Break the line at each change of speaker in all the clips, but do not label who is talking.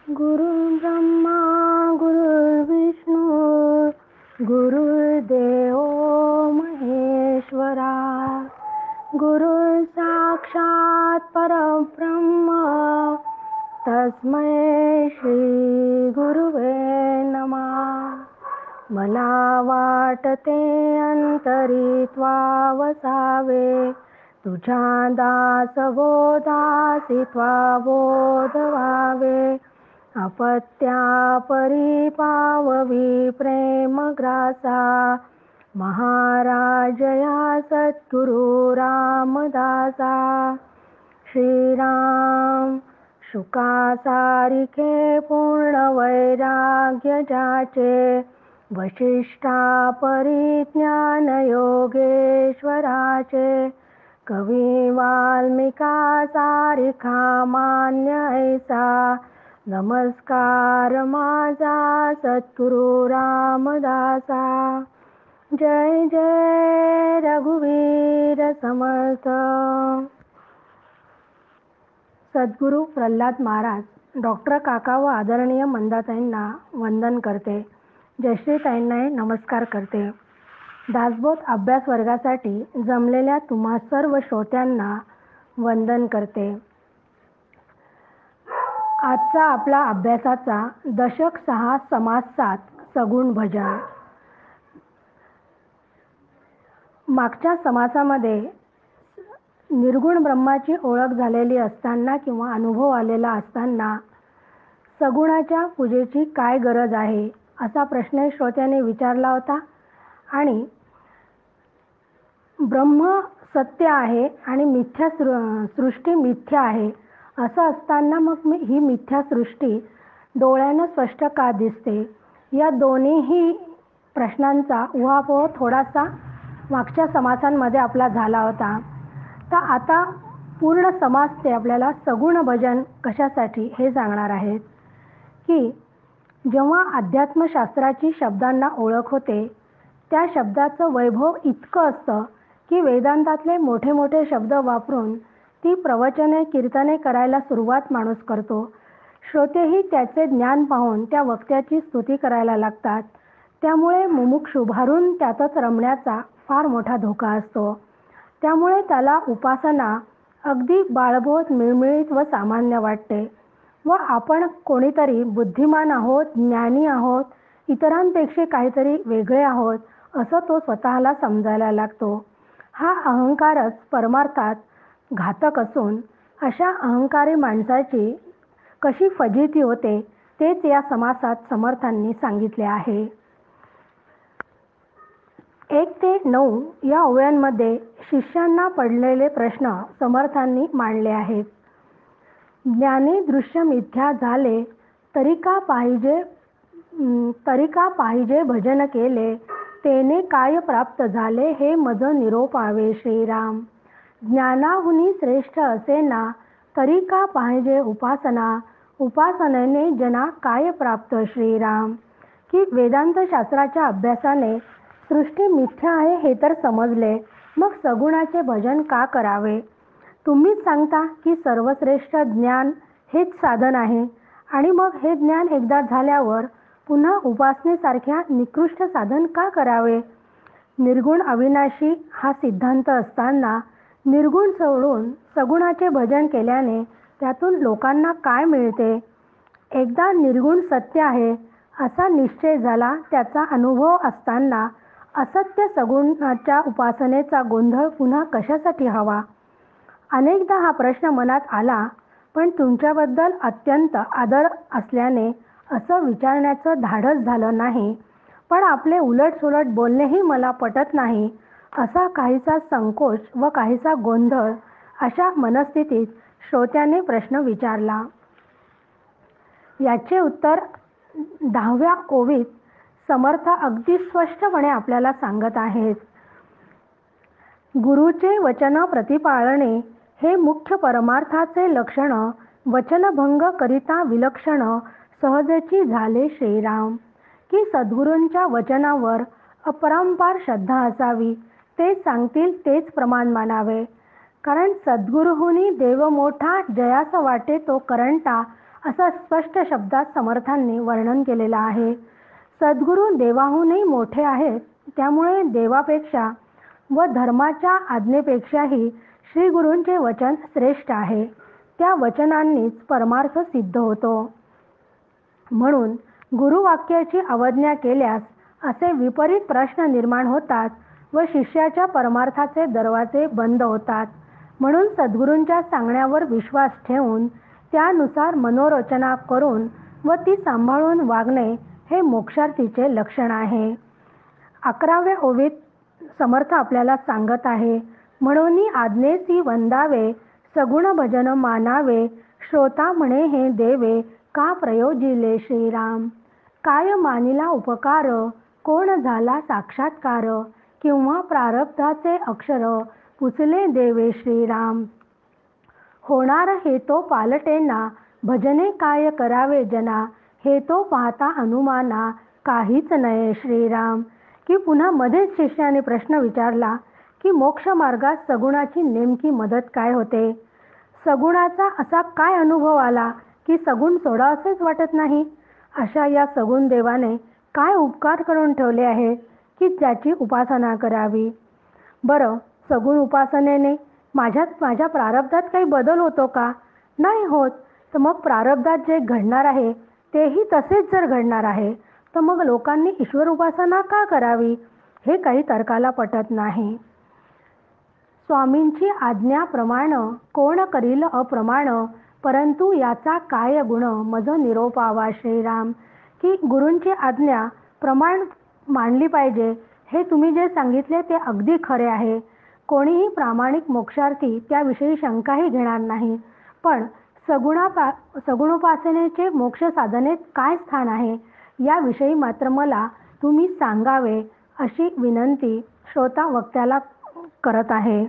गुरुर्ब्रह्मा गुरुर्विष्णू गुरुर्देव महेश्वरा गुरुः साक्षात् परब्रह्म तस्मै श्री गुरुवे नमः। मला वाटते अंतरी त्वावसावे तुझ्या दासबोधासी त्वा बोध व्हावे। अपत्यापरी पाववी प्रेमग्रासा महाराजया सद्गुरु रामदासा। श्रीराम शुकासारिखे पूर्ण वैराग्य जाचे वशिष्ठा परिज्ञान योगेश्वराचे। कवी वाल्मिका सारिखा मान्य ऐसा नमस्कार माझा सद्गुरु रामदासा। जय जय रघुवीर समर्थ। सद्गुरु प्रल्हाद महाराज डॉक्टर काका व आदरणीय मंदाताईंना वंदन करते। जयश्रीताईंना नमस्कार करते। दासबोध अभ्यास वर्गासाठी जमलेल्या तुम्हा सर्व श्रोत्यांना वंदन करते। आजचा आपला अभ्यासाचा दशक 6 समास 7 सगुण भजन। मागच्या समासामध्ये निर्गुण ब्रह्माची ओळख झालेली असताना किंवा अनुभव आलेला असताना सगुणाच्या पूजेची काय गरज आहे असा प्रश्न श्रोत्याने विचारला होता। आणि ब्रह्म सत्य आहे आणि मिथ्या सृष्टी मिथ्या आहे असं असताना मग ही मिथ्या सृष्टी डोळ्यानं स्पष्ट का दिसते, या दोन्हीही प्रश्नांचा उहापोह थोडासा मागच्या समासांमध्ये आपला झाला होता। तर आता पूर्ण समास ते आपल्याला सगुण भजन कशासाठी हे सांगणार आहेत की जेव्हा अध्यात्मशास्त्राची शब्दांना ओळख होते त्या शब्दाचं वैभव इतकं असतं की वेदांतातले मोठे मोठे शब्द वापरून ती प्रवचने कीर्तने करायला सुरुवात माणूस करतो। श्रोतेही त्याचे ज्ञान पाहून त्या वक्त्याची स्तुती करायला लागतात। त्यामुळे मुमुक्षु भारून त्यातच रमण्याचा फार मोठा धोका असतो। त्यामुळे त्याला उपासना अगदी बाळबोध मिळमिळीत व सामान्य वाटते व आपण कोणीतरी बुद्धिमान आहोत, ज्ञानी आहोत, इतरांपेक्षा काहीतरी वेगळे आहोत असं तो स्वतःला समजायला लागतो। हा अहंकारच परमार्थात घातक असून अशा अहंकारी माणसाची कशी फजिती होते तेच या समासात समर्थांनी सांगितले आहे। 1 ते 9 या ओव्यांमध्ये शिष्यांना पडलेले प्रश्न समर्थांनी मांडले आहेत। ज्ञानी दृश्य मिथ्या झाले तरी का पाहिजे भजन केले तेने काय प्राप्त झाले हे मज निरोपावे श्रीराम। ज्ञानाहुनी श्रेष्ठ असेना तरी का पाहिजे उपासना उपासनेने जना काय प्राप्त श्रीराम। की वेदांत शास्त्राच्या अभ्यासाने सृष्टी मिथ्या आहे हे तर समजले, मग सगुणाचे भजन का करावे। तुम्हीच सांगता की सर्वश्रेष्ठ ज्ञान हेच साधन आहे आणि मग हे ज्ञान एकदा झाल्यावर पुन्हा उपासनेसारख्या निकृष्ट साधन का करावे। निर्गुण अविनाशी हा सिद्धांत असताना निर्गुण सोडून सगुणाचे भजन केल्याने त्यातून लोकांना काय मिळते। एकदा निर्गुण सत्य आहे असा निश्चय झाला, त्याचा अनुभव असताना असत्य सगुणाच्या उपासनेचा गोंधळ पुन्हा कशासाठी हवा। अनेकदा हा प्रश्न मनात आला, पण तुमच्याबद्दल अत्यंत आदर असल्याने असं विचारण्याचं धाडस झालं नाही। पण आपले उलटसुलट बोलणेही मला पटत नाही असा काहीसा संकोच व काहीसा गोंधळ अशा मनस्थितीत श्रोत्याने प्रश्न विचारला। याचे उत्तर 10व्या ओवीत समर्थ अगदी स्पष्टपणे आपल्याला सांगत आहेत। गुरुचे वचन प्रतिपाळणे हे मुख्य परमार्थाचे लक्षण वचनभंग करिता विलक्षण सहजेची झाले श्रीराम। की सद्गुरूंच्या वचनावर अपरंपार श्रद्धा असावी, ते सांगतील तेच प्रमाण मानावे। कारण सद्गुरुहुनी देव मोठा जयास वाटे तो करंटा असं स्पष्ट शब्दात समर्थांनी वर्णन केलेलं आहे. सद्गुरू देवाहूनही मोठे आहेत. त्यामुळे देवापेक्षा व धर्माच्या आज्ञेपेक्षाही श्री गुरूंचे वचन श्रेष्ठ आहे. त्या वचनांनीच परमार्थ सिद्ध होतो. म्हणून गुरुवाक्याची अवज्ञा केल्यास असे विपरीत प्रश्न निर्माण होतात व शिष्याच्या परमार्थाचे दरवाजे बंद होतात. म्हणून सद्गुरूंच्या सांगण्यावर विश्वास ठेवून त्यानुसार मनोरचना करून व ती सांभाळून वागणे हे मोक्षार्थीचे लक्षण आहे. 11व्या ओवीत समर्थ आपल्याला सांगत आहे, म्हणून आज्ञेसी वंदावे, सगुण भजन मानावे, श्रोता म्हणे हे देवे, का प्रयोजिले श्रीराम. काय मानिला उपकार, कोण झाला साक्षात्कार, किंवा प्रारब्धाचे अक्षर, पुसले देवे श्रीराम. होणार हे तो पालटेना, भजने काय करावे जना, हे तो पाहता अनुमाना, काहीच नये श्रीराम. की पुन्हा मध्येच शिष्याने प्रश्न विचारला की मोक्ष मार्गात सगुणाची नेमकी मदत काय होते. सगुणाचा असा काय अनुभव आला की सगुण सोडावेसेच वाटत नाही. अशा या सगुण देवाने काय उपकार करून ठेवले आहे की ज्याची उपासना करावी. बरं, सगुण उपासनेने माझ्या प्रारब्धात काही बदल होतो का? नाही होत. तर मग प्रारब्धात जे घडणार आहे तेही तसेच जर घडणार आहे तर मग लोकांनी ईश्वर उपासना का करावी? हे काही तर्काला पटत नाही. स्वामींची आज्ञा प्रमाण, कोण करील अप्रमाण, परंतु याचा काय गुण, मज निरोपावा श्रीराम. की गुरूंची आज्ञा प्रमाण मानली पाहिजे हे तुम्ही जे सांगितले ते अगदी खरे आहे. कोणीही प्रामाणिक मोक्षार्थी त्याविषयी शंकाही घेणार नाही. पण सगुणोपासनेचे मोक्ष साधनेत काय स्थान आहे याविषयी मात्र मला तुम्ही सांगावे अशी विनंती श्रोता वक्त्याला करत आहे.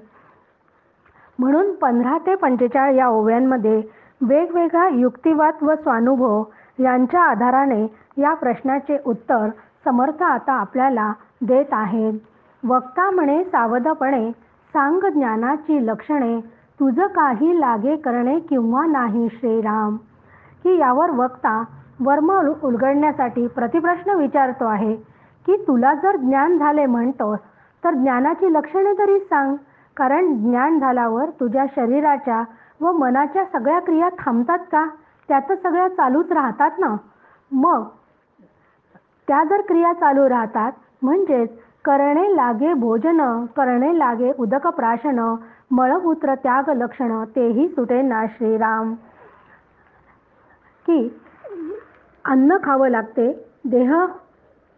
म्हणून 15 ते 45 या ओव्यांमध्ये वेगवेगळा युक्तिवाद व स्वानुभव यांच्या आधाराने या प्रश्नाचे उत्तर समर्थ आता आपल्याला देत आहेत. वक्ता म्हणे सावधपणे, सांग ज्ञानाची लक्षणे, तुझं काही लागे करणे किंवा नाही श्रीराम. की यावर वक्ता वर्म उलगडण्यासाठी प्रतिप्रश्न विचारतो आहे की तुला जर ज्ञान झाले म्हणतोस तर ज्ञानाची लक्षणे तरी सांग. कारण ज्ञान झाल्यावर तुझ्या शरीराच्या व मनाच्या सगळ्या क्रिया थांबतात का? त्या तर सगळ्या चालूच राहतात ना. मग त्या जर क्रिया चालू राहतात म्हणजेच करणे लागे भोजन, करणे लागे उदक प्राशन, मळमूत्र त्याग लक्षण, तेही सुटे ना श्रीराम. की अन्न खावं लागते, देह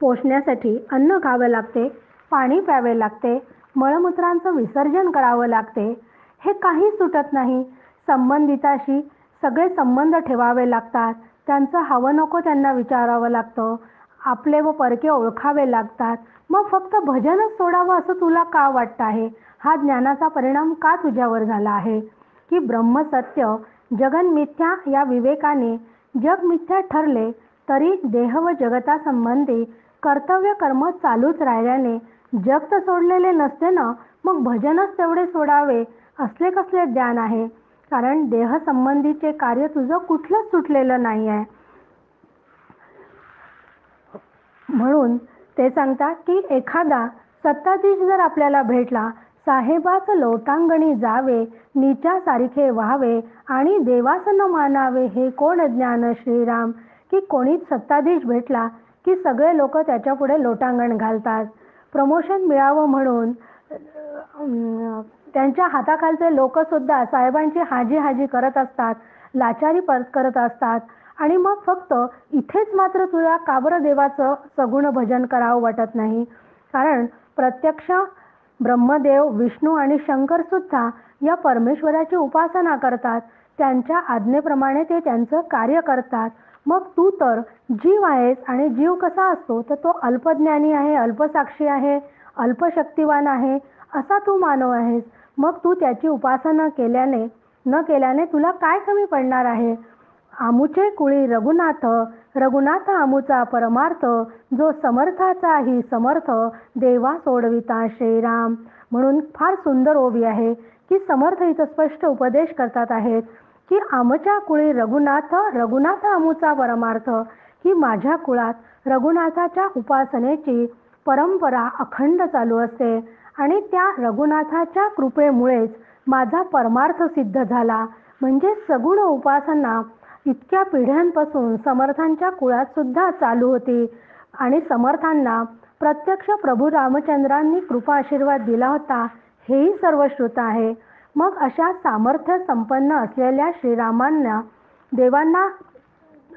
पोषण्यासाठी अन्न खावं लागते, पाणी प्यावे लागते, मळमूत्रांचं विसर्जन करावं लागते, हे काही सुटत नाही. संबंधिताशी सगळे संबंध ठेवावे लागतात, त्यांचं हवं नको त्यांना विचारावं लागतं, आपले व परके ओळखावे लागतात. मग फक्त भजनच सोडावं असं तुला का वाटतं आहे? हा ज्ञानाचा परिणाम का तुझ्यावर झाला आहे? की ब्रह्मसत्य जगन मिथ्या या विवेकाने जग मिथ्या ठरले तरी देह व जगतासंबंधी कर्तव्य कर्म चालूच राहिल्याने जग तर सोडलेले नसते ना. मग भजनच तेवढे सोडावे असले कसले ज्ञान आहे? कारण देह संबंधीचे कार्य तुझं कुठलंच सुटलेलं नाही आहे. म्हणून ते सांगतात की एखादा सत्ताधीश जर आपल्याला भेटला, साहेबाच लोटांगणी जावे, नीचासारखे व्हावे आणि देवास न मानावे, हे कोण ज्ञान श्रीराम. की कोणीच सत्ताधीश भेटला की सगळे लोक त्याच्या पुढे लोटांगण घालतात. प्रमोशन मिळावं म्हणून त्यांच्या हाताखालचे लोकसुद्धा साहेबांची हाजी हाजी करत असतात, लाचारी करत असतात. आणि मग फक्त इथेच मात्र तुला का बरं देवाचं सगुण भजन करावं वाटत नाही? कारण प्रत्यक्ष ब्रह्मदेव, विष्णू आणि शंकरसुद्धा या परमेश्वराची उपासना करतात. त्यांच्या आज्ञेप्रमाणे ते त्यांचं कार्य करतात. मग तू तर जीव आहेस आणि जीव कसा असतो तर तो अल्पज्ञानी आहे, अल्पसाक्षी आहे, अल्पशक्तिवान आहे असा तू मानव आहेस. मग तू त्याची उपासना न केल्याने तुला काय कमी पडणार आहे? आमुचे कुळी रघुनाथ, रघुनाथ आमुचा परमार्थ, जो समर्थाचाही समर्थ, देवा सोडविता श्रीराम. म्हणून फार सुंदर ओवी आहे की समर्थ इथं स्पष्ट उपदेश करतात आहेत की आमच्या कुळी रघुनाथ रघुनाथ आमुचा परमार्थ, की माझ्या कुळात रघुनाथाच्या उपासनेची परंपरा अखंड चालू असते आणि त्या रघुनाथाच्या कृपेमुळेच माझा परमार्थ सिद्ध झाला. म्हणजे सगुण उपासना इतक्या पिढ्यांपासून समर्थांच्या कुळात सुद्धा चालू होती आणि समर्थांना प्रत्यक्ष प्रभू रामचंद्रांनी कृपा आशीर्वाद दिला होता, हेही सर्व श्रुत आहे. मग अशा सामर्थ्य संपन्न असलेल्या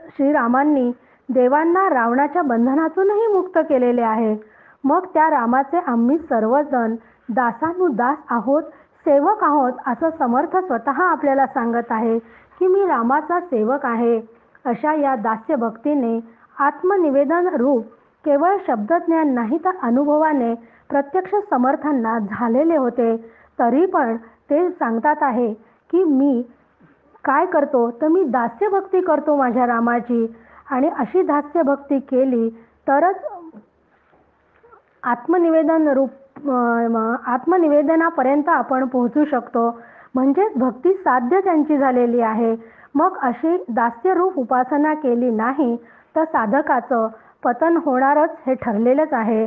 श्रीरामांनी देवांना रावणाच्या बंधनातूनही मुक्त केलेले आहे. मग त्या रामाचे आम्ही सर्वजण दासानुदास आहोत, सेवक आहोत, असं समर्थ स्वतः आपल्याला सांगत आहे की मी रामाचा सेवक आहे. अशा या दास्य भक्तीने आत्मनिवेदन रूप केवळ शब्दज्ञान नाही तर अनुभवाने प्रत्यक्ष समर्थांना झालेले होते. तरी पण ते सांगतात आहे की मी काय करतो तर मी दास्य भक्ती करतो माझ्या रामाची, आणि अशी दास्य भक्ती केली तरच आत्मनिवेदनापर्यंत आपण पोहोचू शकतो. म्हणजेच भक्ती साध्य त्यांची झालेली आहे. मग अशी दास्यरूप उपासना केली नाही तर साधकाचं पतन होणारच हे ठरलेलंच आहे.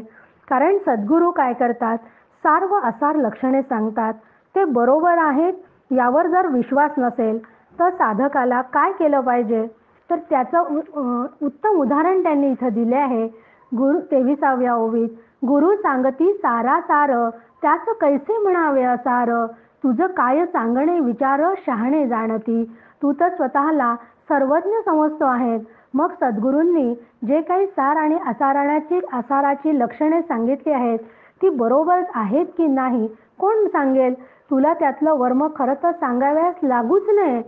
कारण सद्गुरू काय करतात, सार व असार लक्षणे सांगतात. ते बरोबर आहेत यावर जर विश्वास नसेल तर साधकाला काय केलं पाहिजे, तर त्याचं उत्तम उदाहरण त्यांनी इथं दिले आहे. 23व्या ओवीत, गुरु सांगती सारा सार, त्याच कैसे म्हणावे असार, तुझं काय सांगणे विचार शहाणे जाणती. तू तर स्वतःला सर्वज्ञ समजतो आहेत. मग सद्गुरूंनी जे काही सार आणि असाराची लक्षणे सांगितली आहेत ती बरोबर आहेत की नाही कोण सांगेल. तुला त्यातलं वर्म खरं तर सांगाव्यास लागूच नये.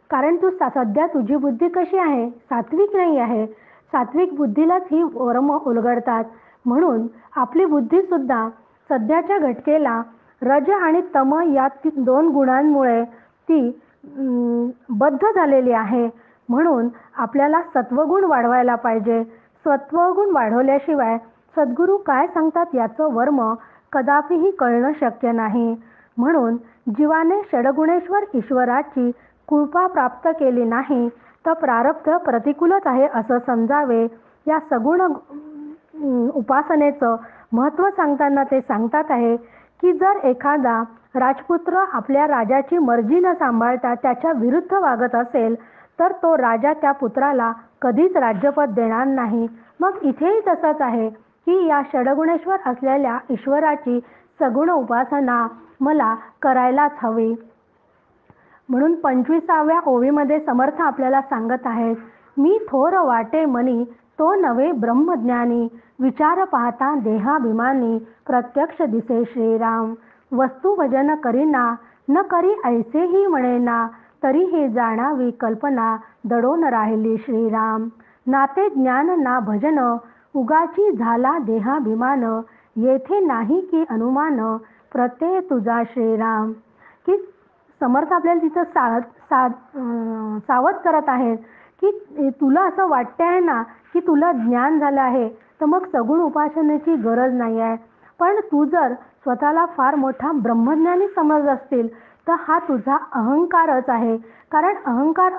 कारण तू सध्या तुझी बुद्धी कशी आहे, सात्विक नाही आहे. सात्विक बुद्धीलाच ही वर्म उलगडतात. म्हणून आपली बुद्धीसुद्धा सध्याच्या घटकेला रज आणि तम या 2 गुणांमुळे ती बद्ध झालेली आहे. म्हणून आपल्याला सत्वगुण वाढवायला पाहिजे. सत्वगुण वाढवल्याशिवाय सद्गुरू काय सांगतात याचं वर्म कदापिही कळणं शक्य नाही. म्हणून जीवाने षडगुणेश्वर ईश्वराची कृपा प्राप्त केली नाही तर प्रारब्ध प्रतिकूलच आहे असं समजावे. या सगुण उपासनेचं महत्त्व सांगताना ते सांगतात आहे की जर एखादा राजपुत्र आपल्या राजाची मर्जी न सांभाळता त्याच्या विरुद्ध वागत असेल तर तो राजा त्या पुत्राला कधीच राज्यपद देणार नाही. मग इथेही तसंच आहे की या षडगुणेश्वर असलेल्या ईश्वराची सगुण उपासना मला करायलाच हवी. म्हणून 25व्या ओवीमध्ये समर्थ आपल्याला सांगत आहेत, मी थोर वाटे मनी तो नवे ब्रह्मज्ञानी, विचार पाहता देहाभिमानी, प्रत्यक्ष दिसे श्रीराम. वस्तू भजन करीना न करी ऐसेही म्हणेना, तरी हे जाणावी कल्पना दडोन राहिली श्रीराम. नाते ज्ञान ना भजन उगाची झाला देहाभिमान, येथे नाही की अनुमान प्रत्यय तुझा श्रीराम. की समर्थ आपल्याला तिथं सावध करत आहेत की तुला असं वाटते आहे ना की तुला ज्ञान झालं आहे तर मग सगुण उपासनेची गरज नाही आहे. पण तू जर स्वतःला फार मोठा ब्रह्मज्ञानी समजत असतील तर हा तुझा अहंकारच आहे. कारण अहंकार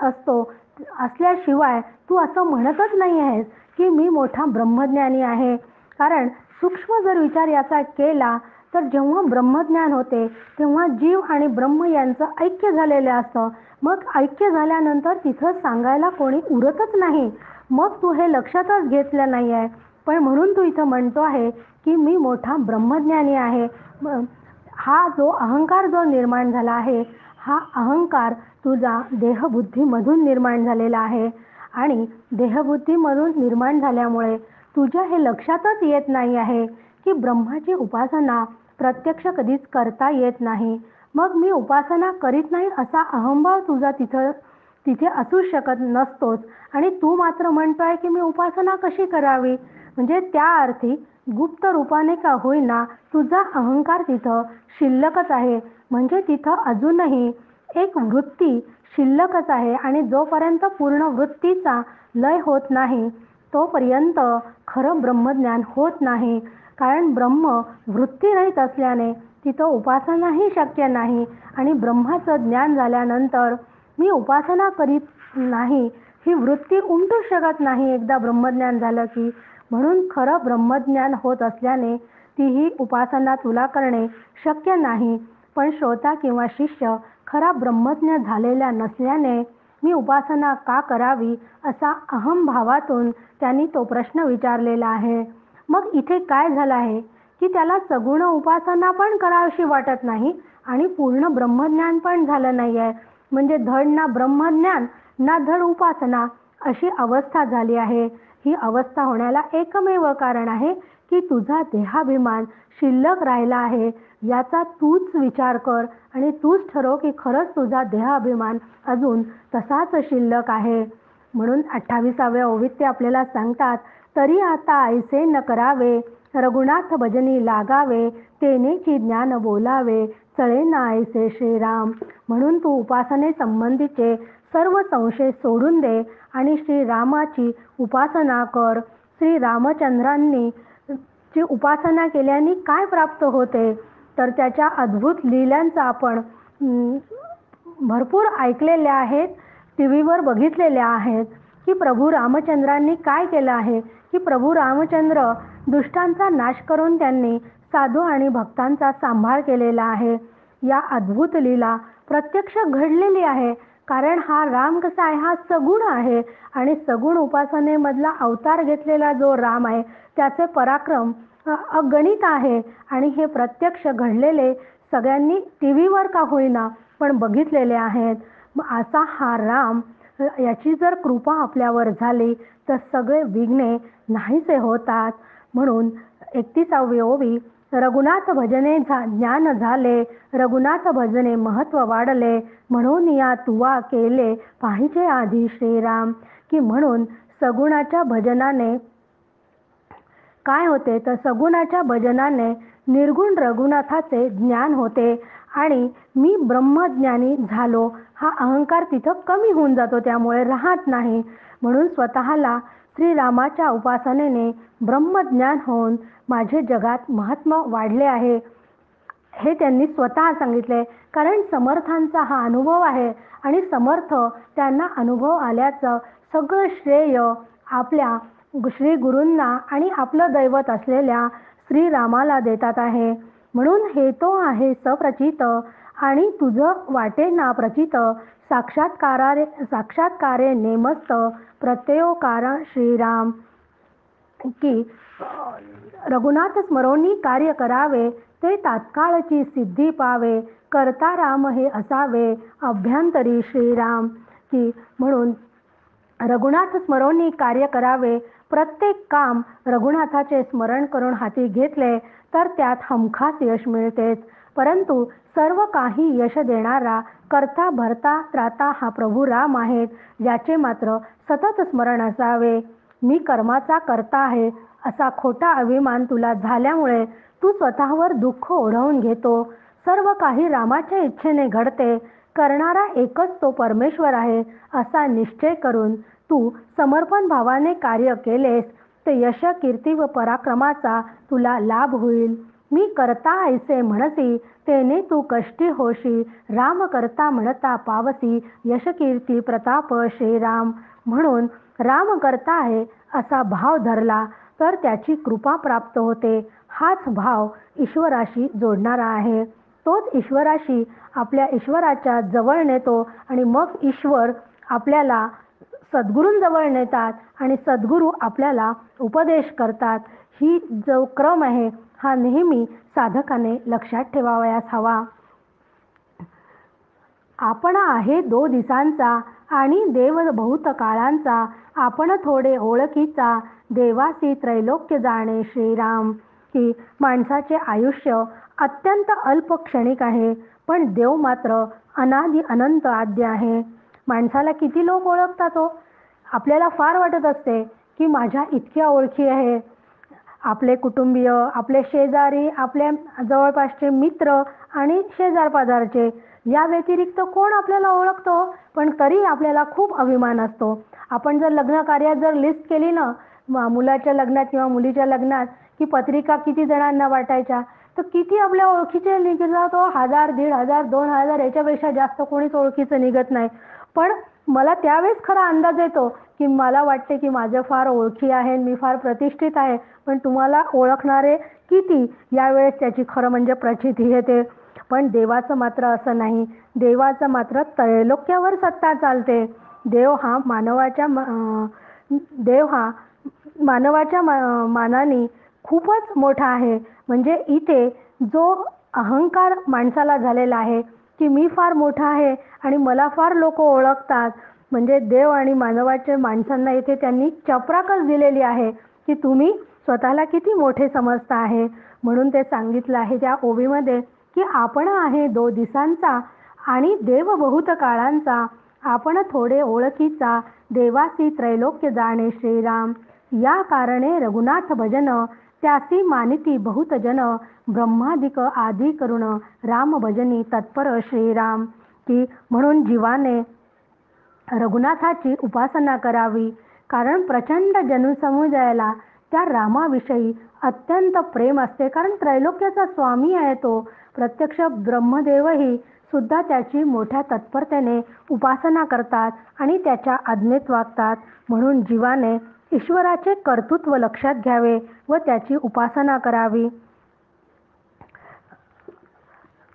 असल्याशिवाय तू असं म्हणतच नाही आहेस की मी मोठा ब्रह्मज्ञानी आहे. कारण सूक्ष्म जर विचार याचा केला तर जेव्हा ब्रह्मज्ञान होते तेव्हा जीव आणि ब्रह्म यांचं ऐक्य झालेलं असतं. मग ऐक्य झाल्यानंतर तिथं सांगायला कोणी उरतच नाही. मग तू हे लक्षातच घेतलं नाही आहे. पण म्हणून तू इथं म्हणतो आहे की मी मोठा ब्रह्मज्ञानी आहे. हा जो अहंकार निर्माण झाला आहे हा अहंकार तुझा देहबुद्धीमधून निर्माण झालेला आहे. आणि देहबुद्धीमधून निर्माण झाल्यामुळे तुझ्या हे लक्षातच येत नाही आहे की ब्रह्माची उपासना प्रत्यक्ष कधीच करता येत नाही. मग मी उपासना करीत नाही असा अहंभाव तुझा तिथे असू शकत नसतोच. आणि तू मात्र म्हणतोय की मी उपासना कशी करावी. म्हणजे त्या अर्थी गुप्त रूपाने का होईना तुझा अहंकार तिथं शिल्लकच आहे. म्हणजे तिथं अजूनही एक वृत्ती शिल्लकच आहे. आणि जोपर्यंत पूर्ण वृत्तीचा लय होत नाही तोपर्यंत खरं ब्रह्मज्ञान होत नाही. कारण ब्रह्म वृत्तीरहित असल्याने तिथं उपासनाही शक्य नाही आणि ब्रह्माचं ज्ञान झाल्यानंतर मी उपासना करीत नाही ही वृत्ती उमटू शकत नाही एकदा ब्रह्मज्ञान झालं की. म्हणून खरं ब्रह्मज्ञान होत असल्याने तीही उपासना तुला करणे शक्य नाही. पण श्रोता किंवा शिष्य खरा ब्रह्मज्ञ झालेला नसल्याने मी उपासना का करावी असा अहमभावातून त्यांनी तो प्रश्न विचारलेला आहे. मग इथे काय झालं आहे की त्याला सगुण उपासना पण करावीशी वाटत नाही आणि पूर्ण ब्रह्मज्ञान पण झालं नाही आहे. म्हणजे धड ना ब्रह्मज्ञान ना धड उपासना अशी अवस्था झाली आहे. ही अवस्था होण्याला एकमेव कारण आहे की तुझा देहाभिमान शिल्लक राहिला आहे. याचा तूच विचार कर आणि तूच ठरव की खरंच तुझा देहाभिमान अजून तसाच शिल्लक आहे. म्हणून 28व्या ओवीत ते आपल्याला सांगतात, तरी आता ऐसे न करावे रघुनाथ भजनी लागावे तेनेची ज्ञान बोलावे चळे ना ऐसे श्रीराम. म्हणून तू उपासने संबंधीचे सर्व संशय सोडून दे आणि श्रीरामाची उपासना कर. श्री रामचंद्रांनी ची उपासना केल्याने काय प्राप्त होते तर त्याच्या अद्भुत लीलांचा आपण भरपूर ऐकलेल्या आहेत, टीव्हीवर बघितलेल्या आहेत की प्रभू रामचंद्रांनी काय केलं आहे की प्रभू रामचंद्र दुष्टांचा नाश करून त्यांनी साधू आणि भक्तांचा सांभाळ केलेला आहे. या अद्भुत लीला प्रत्यक्ष घडलेली आहे. कारण हा राम कसा आहे, हा सगुण आहे आणि सगुण उपासनेमधला अवतार घेतलेला जो राम आहे त्याचे पराक्रम अगणित आहे आणि हे प्रत्यक्ष घडलेले सगळ्यांनी टीव्हीवर का होईना पण बघितलेले आहेत. असा हा राम, याची जर कृपा आपल्यावर झाली तर सगळे विघ्ने नाहीसे होतात. म्हणून 31वी ओवी, रघुनाथ भजने ज्ञान झाले रघुनाथ भजने महत्व वाढले म्हणून या तुवा केले पाहिजे आधी श्रीराम. की म्हणून सगुणाच्या भजनाने काय होते तर सगुणाच्या भजनाने निर्गुण रघुनाथाचे ज्ञान होते आणि मी ब्रह्मज्ञानी झालो हा अहंकार तिथं कमी होऊन जातो, त्यामुळे राहत नाही. म्हणून स्वतःला श्रीरामाच्या उपासनेने ब्रह्मज्ञान होऊन माझे जगात महात्म्य वाढले आहे हे त्यांनी स्वतः सांगितले. कारण समर्थांचा हा अनुभव आहे आणि समर्थ त्यांना अनुभव आल्याचं सगळं श्रेय आपल्या श्री गुरूंना आणि आपलं दैवत असलेल्या श्रीरामाला देतात आहे. म्हणून हे तो आहे सप्रचित आणि तुझं वाटे ना प्रचित साक्षात्कारे नेमस्त प्रत्ययोकार श्रीराम. की रघुनाथ स्मरोनी कार्य करावे ते तात्काळची सिद्धी पावे करता राम हे असावे अभ्यंतरी श्रीराम. की म्हणून रघुनाथ स्मरोनी कार्य करावे, प्रत्येक काम रघुनाथाचे स्मरण करून हाती घेतले तर त्यात हमखास यश मिळतेच. परंतु सर्व काही यश देणारा करता भरता त्राता हा प्रभू राम आहे, ज्याचे मात्र सतत स्मरण असावे. मी कर्माचा करता आहे असा खोटा अभिमान तुला झाल्यामुळे तू स्वतःवर दुःख ओढवून घेतो. सर्व काही रामाच्या इच्छेने घडते, करणारा एकच तो परमेश्वर आहे असा निश्चय करून तू समर्पण भावाने कार्य केलेस ते यश कीर्ती व पराक्रमाचा तुला लाभ होईल. मी करता ऐसे म्हणसी तेने तू कष्टी होशी राम करता म्हणता पावसी यश कीर्ती प्रताप श्रीराम. म्हणून राम करता आहे असा भाव धरला तर त्याची कृपा प्राप्त होते. हाच भाव ईश्वराशी जोडणारा आहे. तोच ईश्वराशी आपल्या ईश्वराच्या जवळ नेतो आणि मग ईश्वर आपल्याला सद्गुरूंजवळ नेतात आणि सद्गुरू आपल्याला उपदेश करतात. ही जो क्रम आहे हा नेहमी साधकाने लक्षात ठेवावयास हवा. आपण आहे 2 दिसांचा आणि देव बहुत काळांचा आपण थोडे ओळखीचा देवासी त्रैलोक्य जाणे श्रीराम. की माणसाचे आयुष्य अत्यंत अल्प क्षणिक आहे पण देव मात्र अनादि अनंत आद्य आहे. माणसाला किती लोक ओळखतात हो. आपल्याला फार वाटत असते की माझ्या इतक्या ओळखी आहे. आपले कुटुंबीय, आपले शेजारी, आपल्या जवळपासचे मित्र आणि शेजारपाजारचे या व्यतिरिक्त कोण आपल्याला ओळखतो. पण तरी आपल्याला खूप अभिमान असतो. आपण जर लग्न कार्यात जर लिस्ट केली ना मुलाच्या लग्नात किंवा मुलीच्या लग्नात की पत्रिका किती जणांना वाटायच्या तर किती आपल्या ओळखीचे निघतात तो 1000, 1500, 2000 याच्यापेक्षा जास्त कोणीच ओळखीचं निघत नाही. पण मला त्यावेळेस खरा अंदाज येतो की मला वाटते की माझं फार ओळखी आहे, मी फार प्रतिष्ठित आहे, पण तुम्हाला ओळखणारे किती यावेळेस त्याची खरं म्हणजे प्रचिती येते. पण देवाचं मात्र असं नाही. देवाचं मात्र त्रैलोक्यावर सत्ता चालते. देव हा मानवाच्या देव हा मानवाच्या मानाने खूपच मोठा आहे. म्हणजे इथे जो अहंकार माणसाला झालेला आहे की मी फार मोठा आहे आणि मला फार लोक ओळखतात, म्हणजे देव आणि मानवाच्या माणसांना इथे त्यांनी चपराकच दिलेली आहे की तुम्ही स्वतःला किती मोठे समजता आहे. म्हणून ते सांगितलं आहे त्या ओवीमध्ये की आपण आहे 2 दिसांचा आणि देव बहुत काळांचा, आपण थोडे ओळखीचा, देवासी त्रैलोक्य जाणे श्रीराम. या कारणे रघुनाथ भजन, त्यासी मानिती बहुत जन, ब्रह्मादिक आदी करुण, राम भजनी तत्पर श्रीराम. की म्हणून जीवाने रघुनाथाची उपासना करावी, कारण प्रचंड जनसमुदायाला त्या रामाविषयी अत्यंत प्रेम असते. कारण त्रैलोक्याचा स्वामी आहे तो. प्रत्यक्ष ब्रह्मदेवही सुद्धा त्याची मोठ्या तत्परतेने उपासना करतात आणि त्याच्या आज्ञेत वागतात. म्हणून जीवाने ईश्वराचे कर्तृत्व लक्षात घ्यावे व त्याची उपासना करावी.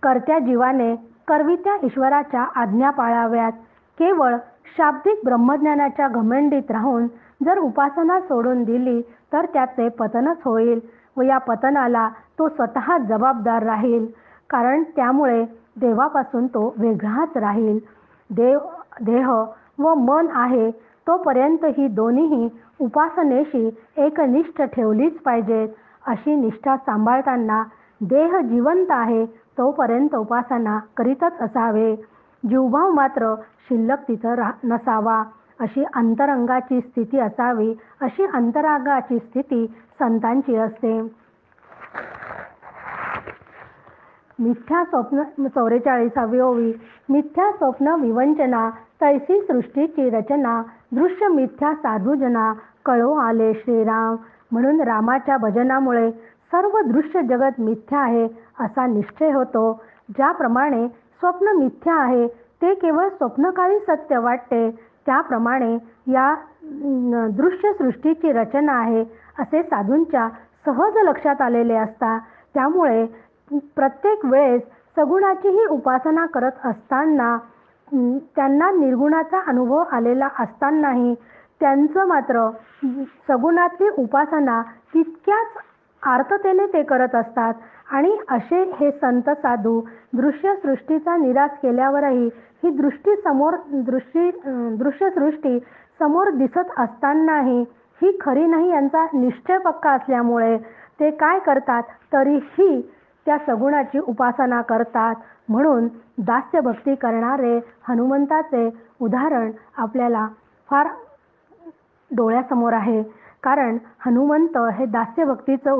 कर्त्या जीवाने करवित्या ईश्वराच्या आज्ञा पाळाव्यात. केवळ शाब्दिक ब्रह्मज्ञानाच्या घमंडीत राहून जर उपासना सोडून दिली तर त्याचे पतनच होईल व या पतनाला तो स्वतः जबाबदार राहील. कारण त्यामुळे देवापासून तो वेगळाच राहील. देह व मन आहे तोपर्यंत ही दोन्हीही उपासनेशी एकनिष्ठ ठेवलीच पाहिजेत. अशी निष्ठा सांभाळताना देह जिवंत आहे तोपर्यंत उपासना करीतच असावे. जीवभाव मात्र शिल्लक तिथं नसावा. अशी अंतरंगाची स्थिती असावी. अशी अंतरंगाची स्थिती संतांची असते. मिथ्या स्वप्न 44वी ओवी. मिथ्या स्वप्न विवंचना, तैसी सृष्टीची रचना, दृश्य मिथ्या साधूजना, कळो आले श्रीराम. म्हणून रामाच्या भजनामुळे सर्व दृश्य जगत मिथ्या आहे असा निश्चय होतो. ज्याप्रमाणे स्वप्न मिथ्या आहे ते केवळ स्वप्नकाळी सत्य वाटते, त्याप्रमाणे या दृश्य सृष्टीची रचना आहे असे साधूंच्या सहज लक्षात आलेले असतात. त्यामुळे प्रत्येक वेळेस सगुणाचीही उपासना करत असताना त्यांना निर्गुणाचा अनुभव आलेला असतानाही त्यांचं मात्र सगुणातली उपासना तितक्याच आर्ततेने ते करत असतात. आणि असे हे संत साधू दृश्य सृष्टीचा निराश केल्यावरही ही दृश्य सृष्टी समोर दिसत असतानाही ही खरी नाही यांचा निश्चय पक्का असल्यामुळे ते काय करतात, तरीही त्या सगुणाची उपासना करतात. म्हणून दास्यभक्ती करणारे हनुमंताचे उदाहरण आपल्याला फार डोळ्यासमोर आहे. कारण हनुमंत हे दास्यभक्तीचं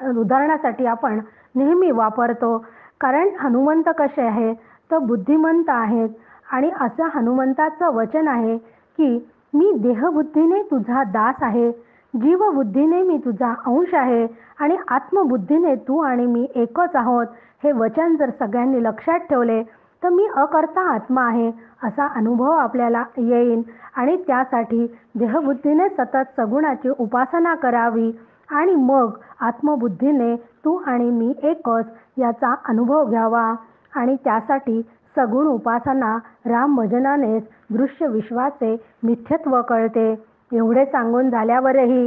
उदाहरणासाठी आपण नेहमी वापरतो. कारण हनुमंत कसे आहे तर बुद्धिमंत आहेत आणि असं हनुमंताचं वचन आहे की मी देहबुद्धीने तुझा दास आहे, जीवबुद्धीने मी तुझा अंश आहे आणि आत्मबुद्धीने तू आणि मी एकच आहोत. हे वचन जर सगळ्यांनी लक्षात ठेवले तर मी अकर्ता आत्मा आहे असा अनुभव आपल्याला येईल. आणि त्यासाठी देहबुद्धीने सतत सगुणाची उपासना करावी आणि मग आत्मबुद्धीने तू आणि मी एकच याचा अनुभव घ्यावा. आणि त्यासाठी सगुण उपासना रामभजनानेच दृश्य विश्वाचे मिथ्यत्व कळते. एवढे सांगून झाल्यावरही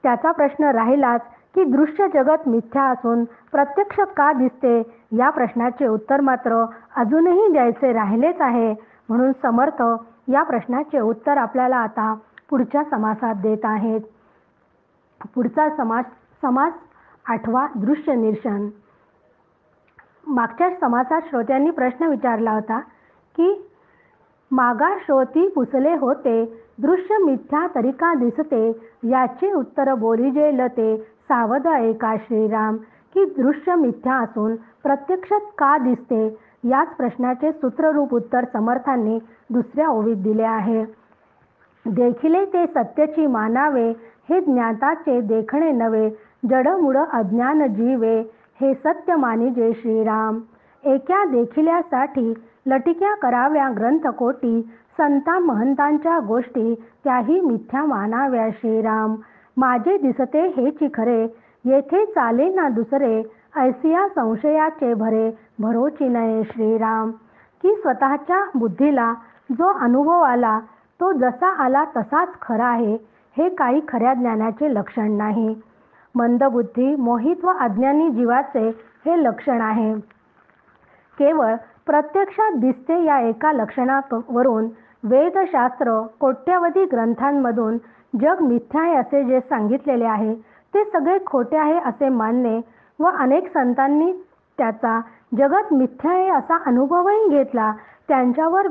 त्याचा प्रश्न राहिलाच की दृश्य जगत मिथ्या असून प्रत्यक्ष का दिसते, या प्रश्नाचे उत्तर मात्र अजूनही द्यायचे राहिलेच आहे. म्हणून समर्थ या प्रश्नाचे उत्तर आपल्याला आता पुढच्या समासात देत आहेत. पुढचा समास 8वा दृश्य निरसन. मागच्या समासात श्रोत्यांनी प्रश्न विचारला होता की मागा श्रोती पुसले होते, दृश्य मिथ्या तरी का दिसते, याचे उत्तर बोलिजे लते, सावध ऐका श्रीराम. की दृश्य मिथ्या असून प्रत्यक्षात का दिसते, याच प्रश्नाचे सूत्ररूप उत्तर समर्थांनी दुसऱ्या ओवीत दिले आहे. देखिले ते सत्यची मानावे, हे ज्ञाताचे देखणे नवे, जडमुड अज्ञान जीवे हे सत्य मानिजे श्रीराम. एका देखिल्यासाठी लटिक्या कराव्या ग्रंथकोटी, संता महंतांच्या गोष्टी त्याही मिथ्या मानाव्या श्रीराम. माझे दिसते हेची खरे, येथे चाले ना दुसरे, ऐसिया संशयाचे भरे, भरोची नये श्रीराम. की स्वतःच्या बुद्धीला जो अनुभव आला तो जसा आला तसाच खरा आहे, हे काही खऱ्या ज्ञानाचे लक्षण नाही. मंदबुद्धी, मोहित व अज्ञानी जीवाचे हे लक्षण आहे. केवळ प्रत्यक्षात दिसते या एका लक्षणावरून वेदशास्त्र, कोट्यवधी ग्रंथांमधून जग मिथ्या आहे असे जे सांगितलेले आहे ते सगळे खोटे आहे असे मानणे व अनेक संतांनी त्याचा जगत मिथ्या आहे असा अनुभवही घेतला, त्यांच्यावर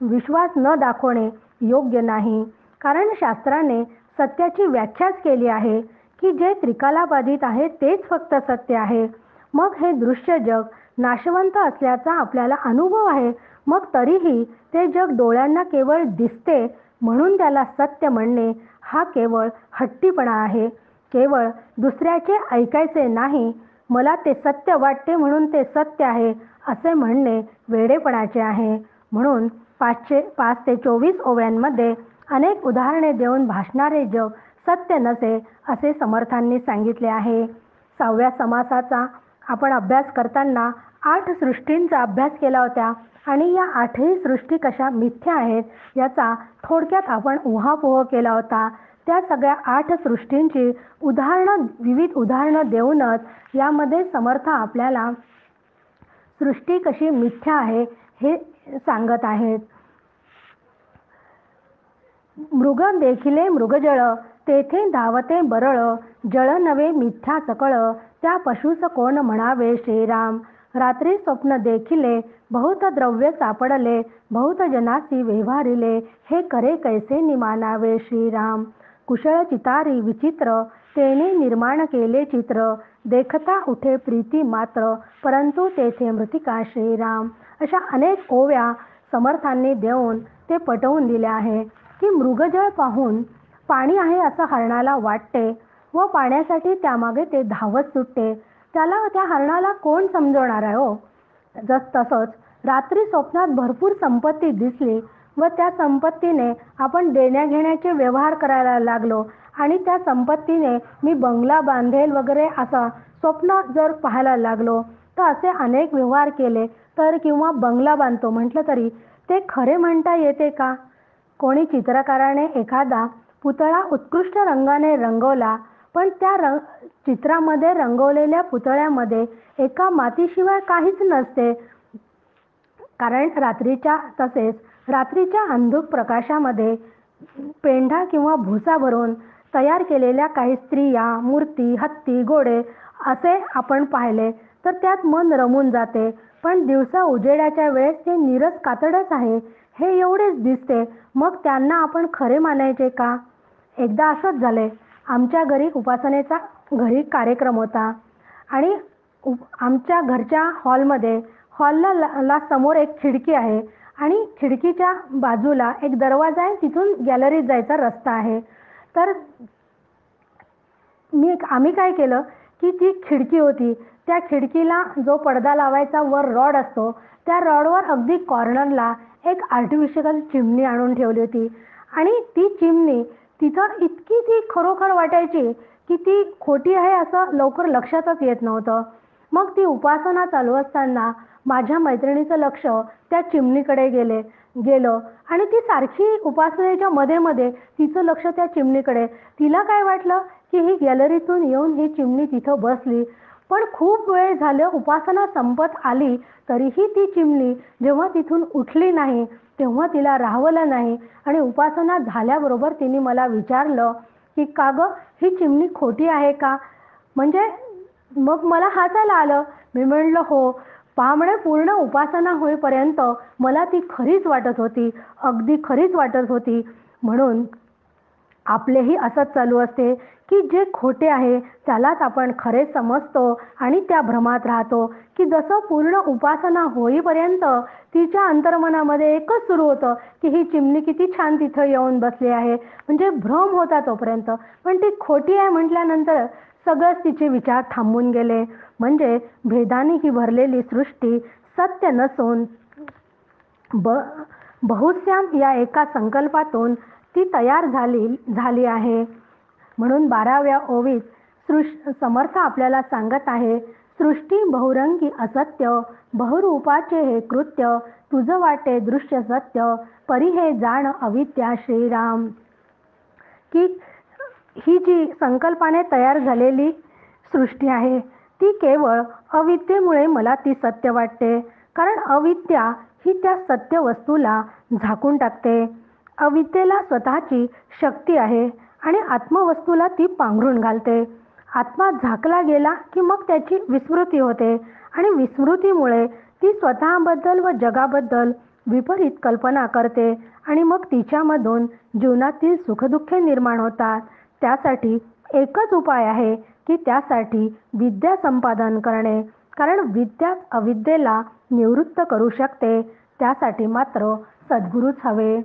विश्वास न दाखवणे योग्य नाही. कारण शास्त्राने सत्याची व्याख्याच केली आहे की जे त्रिकालाबाधित आहे तेच फक्त सत्य आहे. मग हे दृश्य जग नाशवंत असल्याचा आपल्याला अनुभव आहे, मग तरीही ते जग डोळ्यांना केवळ दिसते म्हणून त्याला सत्य म्हणणे हा केवळ हट्टीपणा आहे. केवळ दुसऱ्याचे ऐकायचे नाही, मला ते सत्य वाटते म्हणून ते सत्य आहे असे म्हणणे वेडेपणाचे आहे. म्हणून 5 ते 24 ओव्यांमध्ये अनेक उदाहरणे देऊन भासणारे जग सत्य नसे असे समर्थांनी सांगितले आहे. 6व्या समासाचा आपण अभ्यास करताना 8 सृष्टींचा अभ्यास केला होता आणि या 8ही सृष्टी कशा मिथ्या आहेत याचा थोडक्यात आपण उहापोह केला होता. त्या सगळ्या 8 सृष्टींची विविध उदाहरणं देऊनच यामध्ये समर्थ आपल्याला सृष्टी कशी मिथ्या आहे हे सांगत आहेत. मृग देखिले मृगजळ, तेथे धावते बरळ, जळ नवे मिथ्या सकळ, त्या पशुस कोण म्हणावे श्रीराम. रात्री स्वप्न देखिले, बहुत द्रव्य सापडले, बहुत जनासी व्यवहारिले, हे करे कैसे निमानावे श्रीराम. कुशळ चितारी विचित्र, तेने निर्माण केले चित्र, देखता उठे प्रीती मात्र, परंतु तेथे मृतिका श्रीराम. अशा अनेक ओव्या समर्थांनी देऊन ते पटवून दिले आहे की मृगजळ पाहून पाणी आहे असं हरणाला वाटते व पाण्यासाठी त्यामागे ते धावत सुटते. त्याला त्या हरणाला कोण समजवणार आहे हो. तसंच रात्री स्वप्नात भरपूर संपत्ती दिसली व त्या संपत्तीने आपण देण्याघेण्याचे व्यवहार करायला लागलो आणि त्या संपत्तीने मी बंगला बांधेल वगैरे असं स्वप्न जर पाहायला लागलो तर असे अनेक व्यवहार केले तर किंवा बंगला बांधतो म्हटलं तरी ते खरे म्हणता येते का. कोणी चित्रकाराने एखादा पुतळा उत्कृष्ट रंगाने रंगवला पण त्या चित्रामध्ये रंगवलेल्या पुतळ्यामध्ये एका मातीशिवाय काहीच नसते. कारण रात्रीच्या अंधुक प्रकाशामध्ये पेंढा किंवा भुसा भरून तयार केलेल्या काही स्त्रिया, मूर्ती, हत्ती, घोडे असे आपण पाहिले तर त्यात मन रमून जाते. पण दिवसा उजेडाच्या वेळेस ते नीरस कातडच आहे हे एवढेच दिसते, मग त्यांना आपण खरे मानायचे का. एकदा असंच झाले. आमच्या घरी उपासनेचा कार्यक्रम होता आणि आमच्या घरच्या हॉलला समोर एक खिडकी आहे आणि खिडकीच्या बाजूला एक दरवाजा आहे, तिथून गॅलरीत जायचा रस्ता आहे. तर आम्ही काय केलं की ती खिडकी होती, त्या खिडकीला जो पडदा लावायचा वर रॉड असतो त्या रॉडवर अगदी कॉर्नरला एक आर्टिफिशियल चिमणी आणून ठेवली होती आणि ती चिमणी तिथं इतकी ती खरोखर वाटायची की ती खोटी आहे असं लवकर लक्षातच येत नव्हतं. मग ती उपासना चालू असताना माझ्या मैत्रिणीचं लक्ष त्या चिमणीकडे गेलं आणि ती सारखी उपासनेच्या मध्ये तिचं लक्ष त्या चिमणीकडे. तिला काय वाटलं की ही गॅलरीतून येऊन ही चिमणी तिथं बसली. पण खूप वेळ झालं उपासना संपत आली तरीही ती चिमणी जेव्हा तिथून उठली नाही तेव्हा तिला राहवलं नाही आणि उपासना झाल्याबरोबर तिने मला विचारलं की का गं ही चिमणी खोटी आहे का. म्हणजे मग मला हसायला आलं. मी म्हणलं हो, पाहणे पूर्ण उपासना होईपर्यंत मला ती खरीच वाटत होती, अगदी खरीच वाटत होती. म्हणून आपलेही असंच चालू असते की जे खोटे आहे त्यालाच आपण खरे समजतो आणि त्या भ्रमात राहतो, की जसं पूर्ण उपासना होईपर्यंत तिच्या अंतर्मनामध्ये एकच सुरू होतं की ही चिमणी किती छान तिथं येऊन बसली आहे, म्हणजे भ्रम होता तोपर्यंत. पण ती खोटी आहे म्हटल्यानंतर सगळंच तिचे विचार थांबून गेले. म्हणजे भेदानी ही भरलेली सृष्टी सत्य नसून ब बहुश्याम या एका संकल्पातून ती तयार झाली आहे. म्हणून 12व्या ओवीत समर्थ आपल्याला सांगत आहे, सृष्टी बहुरंगी असत्य, बहुरूपाचे हे कृत्य, तुझं वाटे दृश्य सत्य, परी हे जाण अविद्या श्रीराम. की ही जी संकल्पाने तयार झालेली सृष्टी आहे ती केवळ अविद्येमुळे मला ती सत्य वाटते. कारण अविद्या ही त्या सत्य वस्तूला झाकून टाकते. अविद्येला स्वतःची शक्ती आहे आणि आत्मवस्तूला ती पांघरून घालते. आत्मा झाकला गेला की मग त्याची विस्मृती होते आणि विस्मृतीमुळे ती स्वतःबद्दल व जगाबद्दल विपरीत कल्पना करते आणि मग तिच्यामधून जीवनातील सुखदुःखे निर्माण होतात. त्यासाठी एकच उपाय आहे की त्यासाठी विद्या संपादन करणे. कारण विद्याच अविद्येला निवृत्त करू शकते. त्यासाठी मात्र सद्गुरूच हवे.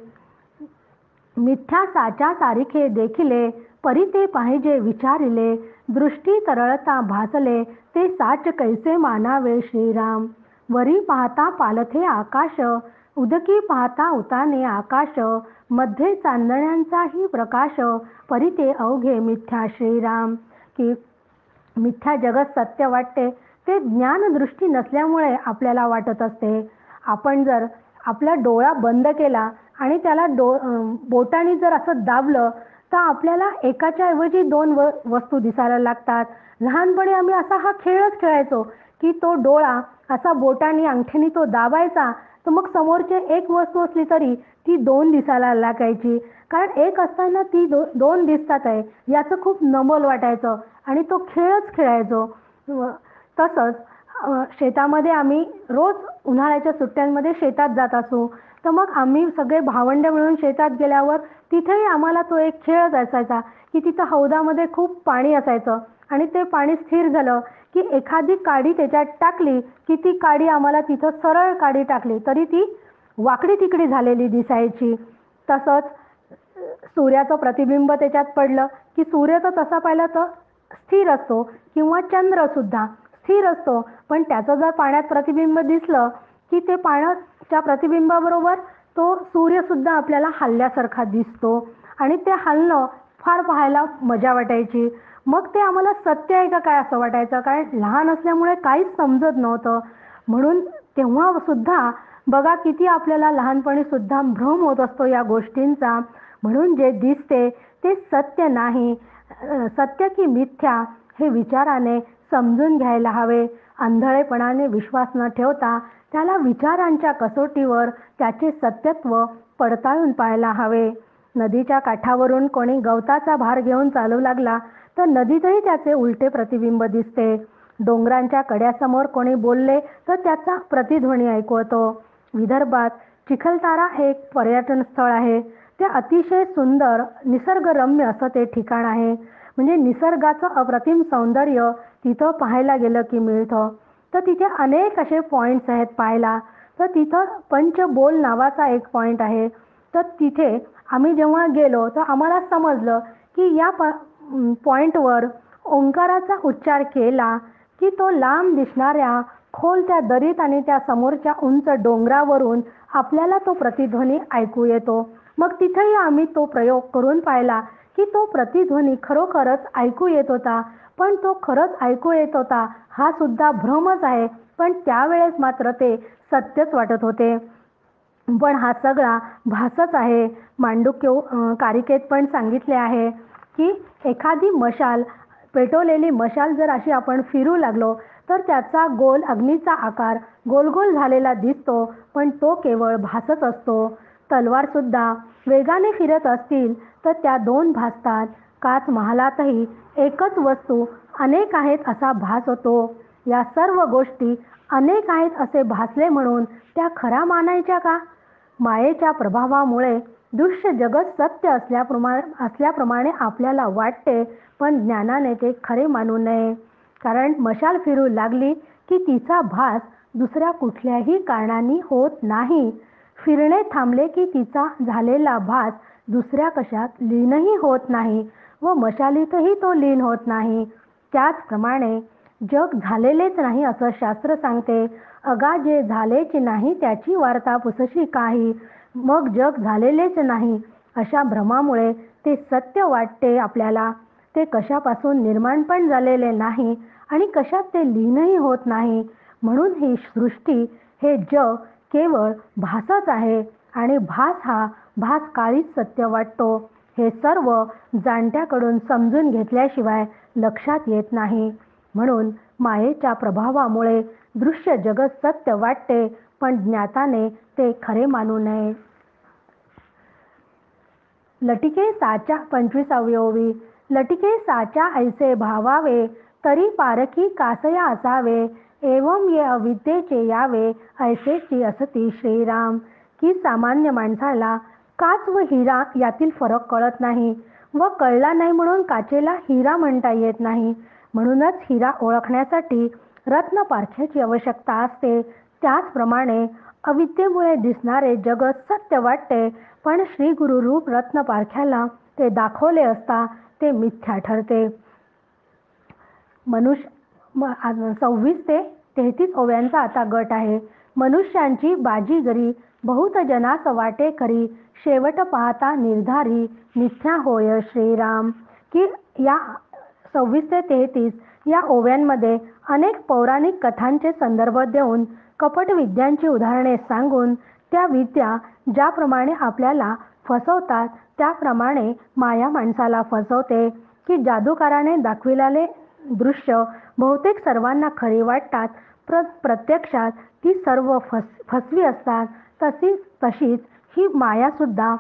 मिथ्या साचा सारिखे देखिले, परी ते पाहिजे विचारिले, दृष्टी तरळता भासले, ते साच कैसे मानावे श्रीराम. वरी पाहता पालथे आकाश, उदकी पाहता उताने आकाश, मध्ये चांदण्यांचाही प्रकाश, परी ते अवघे मिथ्या श्रीराम. की मिथ्या जगत सत्य वाटते ते ज्ञानदृष्टी नसल्यामुळे आपल्याला वाटत असते. आपण जर आपला डोळा बंद केला आणि त्याला बोटाने जर असं दाबलं तर आपल्याला एकाच्या ऐवजी दोन वस्तू दिसायला लागतात. लहानपणी आम्ही असा हा खेळच खेळायचो की तो डोळा असा बोटाने अंगठ्याने तो दाबायचा तर मग समोरचे एक वस्तू असली तरी ती दोन दिसायला लागायची. कारण एक असताना ती दोन दिसतात आहे याचं खूप नवल वाटायचं आणि तो खेळच खेळायचो. तसंच शेतामध्ये आम्ही रोज उन्हाळ्याच्या सुट्ट्यांमध्ये शेतात जात असू तर मग आम्ही सगळे भावंडं मिळून शेतात गेल्यावर तिथेही आम्हाला तो एक खेळच असायचा की तिथं हौदामध्ये खूप पाणी असायचं आणि ते पाणी स्थिर झालं की एखादी काडी त्याच्यात टाकली की ती काडी आम्हाला तिथं सरळ काडी टाकली तरी ती वाकडी तिकडी झालेली दिसायची. तसंच सूर्याचं प्रतिबिंब त्याच्यात पडलं की सूर्य तर तसा पाहिला तर स्थिर असतो किंवा चंद्रसुद्धा स्थिर असतो. पण त्याचं जर पाण्यात प्रतिबिंब दिसलं की ते पाण्याच्या प्रतिबिंबाबरोबर तो सूर्यसुद्धा आपल्याला हलल्यासारखा दिसतो आणि ते हलणं फार पाहायला मजा वाटायची. मग ते आम्हाला सत्य आहे का काय असं वाटायचं. कारण लहान असल्यामुळे काहीच समजत नव्हतं. म्हणून तेव्हासुद्धा बघा किती आपल्याला लहानपणीसुद्धा भ्रम होत असतो या गोष्टींचा. म्हणून जे दिसते ते सत्य नाही. सत्य की मिथ्या हे विचाराने समजून घ्यायला हवे. आंधळेपणाने विश्वास न ठेवता त्याला विचारांच्या कसोटीवर त्याचे सत्यत्व पडताळून पाहायला हवे. नदीच्या काठावरून कोणी गवताचा भार घेऊन चालू लागला तर नदीतही त्याचे उलटे प्रतिबिंब दिसते. डोंगरांच्या कड्यासमोर कोणी बोलले तर त्याचा प्रतिध्वनी ऐकू येतो. विदर्भात चिखलतारा हे एक पर्यटन स्थळ आहे. ते अतिशय सुंदर निसर्गरम्य असं ते ठिकाण आहे. म्हणजे निसर्गाचं अप्रतिम सौंदर्य तिथं पाहायला गेलं की मिळतं. तर तिथे अनेक असे पॉईंट्स आहेत पाहायला. तर तिथं पंचबोल नावाचा एक पॉईंट आहे. तर तिथे आम्ही जेव्हा गेलो तर आम्हाला समजलं की या पॉईंटवर ओंकाराचा उच्चार केला की तो लांब दिसणाऱ्या खोल त्या दरीत आणि त्या समोरच्या उंच डोंगरावरून आपल्याला तो प्रतिध्वनी ऐकू येतो. मग तिथेही आम्ही तो प्रयोग करून पाहिला की तो प्रतिध्वनी खरोखरच ऐकू येत होता. पण तो खरंच ऐकू येत होता हा सुद्धा भ्रमच आहे. पण त्यावेळेस मात्र ते सत्यच वाटत होते. पण हा सगळा भासच आहे. मांडुक्य कारिकेत पण सांगितले आहे की एखादी मशाल पेटवलेली मशाल जर अशी आपण फिरू लागलो तर त्याचा गोल अग्नीचा आकार गोल गोल झालेला दिसतो. पण तो केवळ भासच असतो. तलवारसुद्धा वेगाने फिरत असतील तर त्या दोन भासतात. काच महालातही एकच वस्तू अनेक आहेत असा भास होतो. या सर्व गोष्टी अनेक आहेत असे भासले म्हणून त्या खऱ्या मानायच्या का? मायेच्या प्रभावामुळे दृश्य जगत सत्य असल्याप्रमाणे आपल्याला वाटते, पण ज्ञानाने ते खरे मानू नये. कारण मशाल फिरू लागली की तिचा भास दुसऱ्या कुठल्याही कारणाने होत नाही. फिरणे थांबले की तिचा झालेला भास दुसऱ्या कशात लीनही होत नाही व मशालीतही तो लीन होत नाही. त्याचप्रमाणे जग झालेलेच नाही असं शास्त्र सांगते. अगा जे झालेच नाही त्याची वार्ता पुसशी काही. मग जग झालेलेच नाही अशा भ्रमामुळे ते सत्य वाटते आपल्याला. ते कशापासून निर्माण पण झालेले नाही आणि कशात ते लीनही होत नाही. म्हणून ही सृष्टी, हे जग केवळ भासच आहे आणि भास काळीच सत्य वाटतो. हे सर्व जाणत्याकडून समजून घेतल्याशिवाय लक्षात येत नाही. म्हणून मायेच्या प्रभावामुळे दृश्य जगत सत्य वाटते, पण ज्ञाताने ते खरे मानू नये. लटिके साच्या 25वी ओवी. लटिके साच्या ऐसे भावावे, तरी पारखी कासया असावे. एवं ये अविद्येचे यावे, ऐसेची असती श्रीराम. की सामान्य माणसाला काच व हिरा यातील फरक कळत नाही व कळला नाही म्हणून काचेला हिरा म्हणता येत नाही. म्हणूनच हिरा ओळखण्यासाठी रत्न पारख्याची आवश्यकता असते. त्याचप्रमाणे अविद्येमुळे दिसणारे जगत सत्य वाटते, पण श्री गुरुरूप रत्न पारख्याला ते दाखवले असता ते मिथ्या ठरते. 26 ते 33 ओव्यांचा आता गट आहे. मनुष्यांची बाजीगरी बहुत जनास वाटे खरी, शेवट पाहता निर्धारी मिथ्या होय श्रीराम. की या 26 ते 33 या ओव्यांमध्ये अनेक पौराणिक कथांचे संदर्भ देऊन, कपट विद्यांची उदाहरणे सांगून, त्या विद्या ज्याप्रमाणे आपल्याला फसवतात त्याप्रमाणे माया माणसाला फसवते. की जादूकाराने दाखविलेले दृश्य बहुतेक सर्वांना खरी वाटतात, प्रत्यक्षात ती सर्व फसवी असतात. तशीच ही मायासुद्धा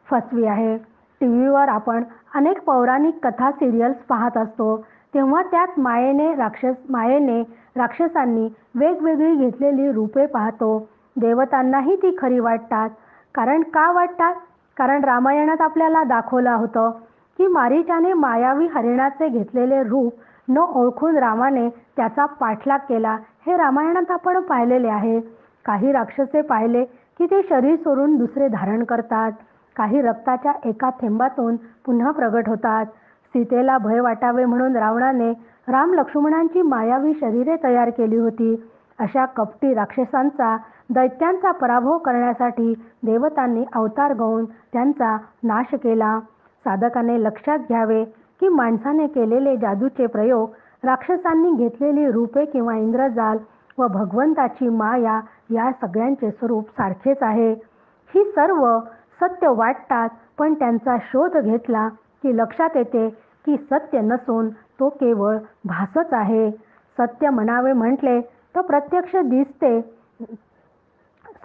फसवी आहे. टीव्हीवर आपण अनेक पौराणिक कथा सिरियल्स पाहत असतो, तेव्हा त्यात मायेने राक्षसांनी वेगवेगळी घेतलेली रूपे पाहतो. देवतांनाही ती खरी वाटतात. कारण का वाटतात? कारण रामायणात आपल्याला दाखवलं होतं की मारीचाने मायावी हरिणाचे घेतलेले रूप न ओळखून रामाने त्याचा पाठलाग केला. हे रामायणात आपण पाहिलेले आहे. काही राक्षसे पाहिले की ते शरीर सोडून दुसरे धारण करतात. काही रक्ताच्या एका थेंबातून पुन्हा प्रगट होतात. सीतेला भय वाटावे म्हणून रावणाने राम लक्ष्मणांची मायावी शरीरे तयार केली होती. अशा कपटी राक्षसांचा, दैत्यांचा पराभव करण्यासाठी देवतांनी अवतार घेऊन त्यांचा नाश केला. साधकाने लक्षात घ्यावे की माणसाने केलेले जादूचे प्रयोग, राक्षसांनी घेतलेली रूपे किंवा इंद्रजाल व भगवंताची माया या सगळ्यांचे स्वरूप सारखेच आहे. ही सर्व सत्य वाटतात, पण त्यांचा शोध घेतला की लक्षात येते की सत्य नसून तो केवळ भासच आहे. सत्य म्हणावे म्हटले तर प्रत्यक्ष दिसते.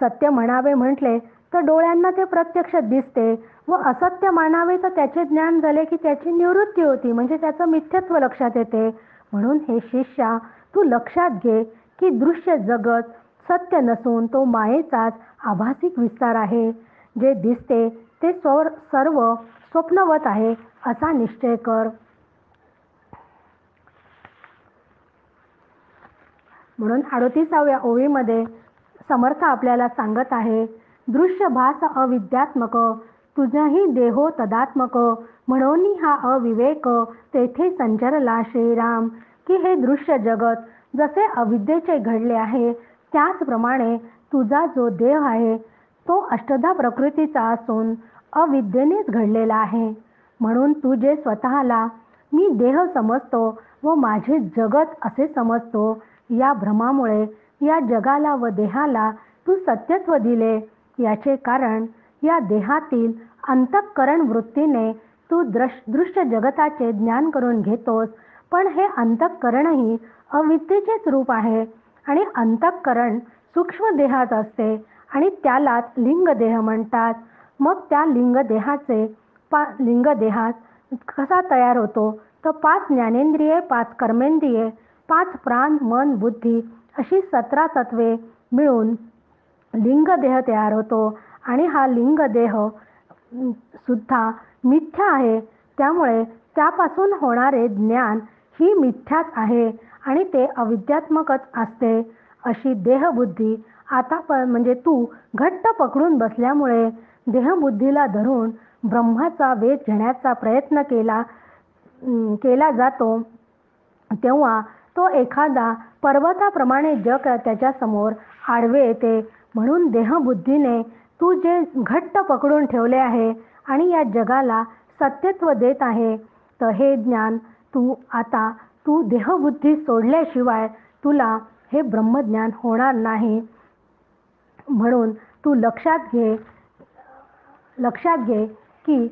सत्य म्हणावे म्हटले तर डोळ्यांना ते प्रत्यक्ष दिसते व असत्य मानावे तर त्याचे ज्ञान झाले की त्याची निवृत्ती होती, म्हणजे त्याचं मिथ्यत्व लक्षात येते. म्हणून हे शिष्या, तू लक्षात घे की दृश्य जगत सत्य नसून तो मायेचाच आभासिक विस्तार आहे. जे दिसते ते सर्व स्वप्नवत आहे असा निश्चय कर. म्हणून 38व्या ओवीमध्ये समर्थ आपल्याला सांगत आहे, दृश्य भास अविद्यात्मक, तुझही देहो तदात्मक, म्हणून हा अविवेक तेथे संचरला श्रीराम. की हे दृश्य जगत जसे अविद्येचे घडले आहे, त्याचप्रमाणे तुझा जो देह आहे तो अष्टधा प्रकृतीचा असून अविद्येनेच घडलेला आहे. म्हणून तू जे स्वतःला मी देह समजतो व माझे जगत असे समजतो, या भ्रमामुळे या जगाला व देहाला तू सत्यत्व दिले. याचे कारण या देहातील अंतःकरण वृत्तीने तू दृश्य जगताचे ज्ञान करून घेतोस, पण हे अंतःकरणही अविद्येचेच रूप आहे आणि अंतःकरण सूक्ष्म देहात असते आणि त्यालाच लिंगदेह म्हणतात. मग त्या लिंगदेहात कसा तयार होतो? तर 5 ज्ञानेंद्रिये, 5 कर्मेंद्रिये, 5 प्राण, मन, बुद्धी अशी 17 तत्वे मिळून लिंगदेह तयार होतो आणि हा लिंगदेह सुद्धा मिथ्या आहे. त्यामुळे त्यापासून होणारे ज्ञान ही मिथ्याच आहे आणि ते अविद्यात्मकच असते. अशी देहबुद्धी आता म्हणजे तू घट्ट पकडून बसल्यामुळे देहबुद्धीला धरून ब्रह्माचा वेध घेण्याचा प्रयत्न केला जातो, तेव्हा तो एखादा पर्वताप्रमाणे जग त्याच्यासमोर आडवे येते. म्हणून देहबुद्धीने तू जे घट्ट पकडून ठेवले आहे आणि या जगाला सत्यत्व देत आहे, तर हे ज्ञान तू देहबुद्धी सोडल्याशिवाय तुला हे ब्रह्मज्ञान होणार नाही. म्हणून तू लक्षात घे की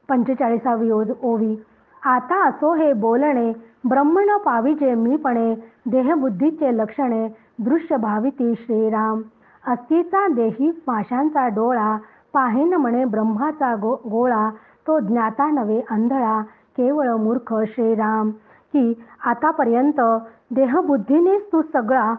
45वी ओवी, आता असो हे बोलणे ब्रह्म न पाविजे मीपणे, देहबुद्धीचे लक्षणे दृश्य भाविती श्रीराम. अस्तीचा देही पाशांचा डोळा, पाहेन म्हणे ब्रह्माचा गोळा, तो ज्ञाता नव्हे आंधळा केवळ मूर्ख श्रीराम. की आतापर्यंत देहबुद्धीनेच तू सगळा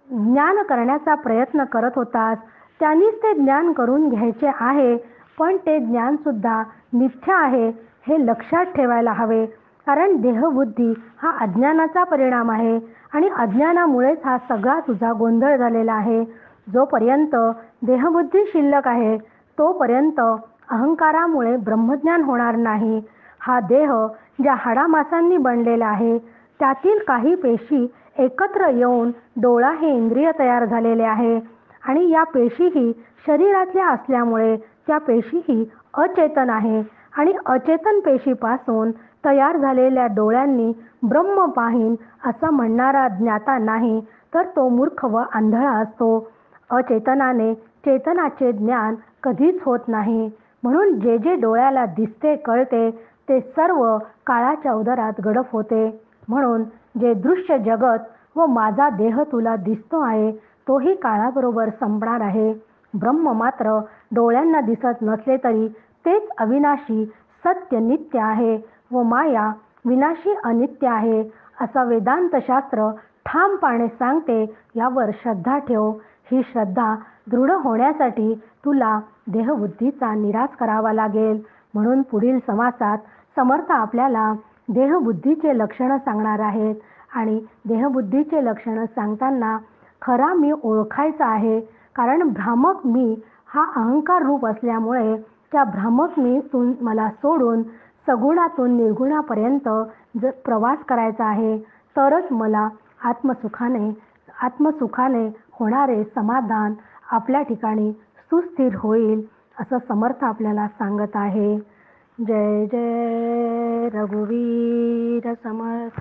ज्ञान करण्याचा प्रयत्न करत होतास. त्यांनीच ते ज्ञान करून घ्यायचे आहे, पण ते ज्ञानसुद्धा मिथ्या आहे हे लक्षात ठेवायला हवे. कारण देहबुद्धी हा अज्ञानाचा परिणाम आहे आणि अज्ञानामुळेच हा सगळा तुझा गोंधळ झालेला आहे. जोपर्यंत देहबुद्धी शिल्लक आहे तोपर्यंत अहंकारामुळे ब्रह्मज्ञान होणार नाही. हा देह ज्या हाडामासांनी बनलेला आहे त्यातील काही पेशी एकत्र येऊन डोळा हे इंद्रिय तयार झालेले आहे आणि या पेशीही शरीरातल्या असल्यामुळे त्या पेशीही अचेतन आहे आणि अचेतन पेशीपासून तयार झालेल्या डोळ्यांनी ब्रह्म पाहीन असं म्हणणारा ज्ञाता नाही, तर तो मूर्ख व आंधळा असतो. अचेतनाने चेतनाचे ज्ञान कधीच होत नाही. म्हणून जे जे डोळ्याला दिसते कळते ते सर्व काळाच्या उदरात गडप होते. म्हणून जे दृश्य जगत व माझा देह तुला दिसतो आहे तोही काळाबरोबर संपणार आहे. ब्रह्म मात्र डोळ्यांना दिसत नसले तरी तेच अविनाशी सत्य नित्य आहे व माया विनाशी अनित्य आहे असं वेदांतशास्त्र ठामपणे सांगते. यावर श्रद्धा ठेव. ही श्रद्धा दृढ होण्यासाठी तुला देहबुद्धीचा निराश करावा लागेल. म्हणून पुढील समासात समर्थ आपल्याला देहबुद्धीचे लक्षणं सांगणार आहेत आणि देहबुद्धीचे लक्षणं सांगताना खरा मी ओळखायचा आहे. कारण भ्रामक मी हा अहंकार रूप असल्यामुळे त्या भ्रामक मीतून मला सोडून सगुणातून निर्गुणापर्यंत प्रवास करायचा आहे. तरच मला आत्मसुखाने होणारे समाधान आपल्या ठिकाणी सुस्थिर होईल असं समर्थ आपल्याला सांगत आहे. जय जय रघुवीर समर्थ.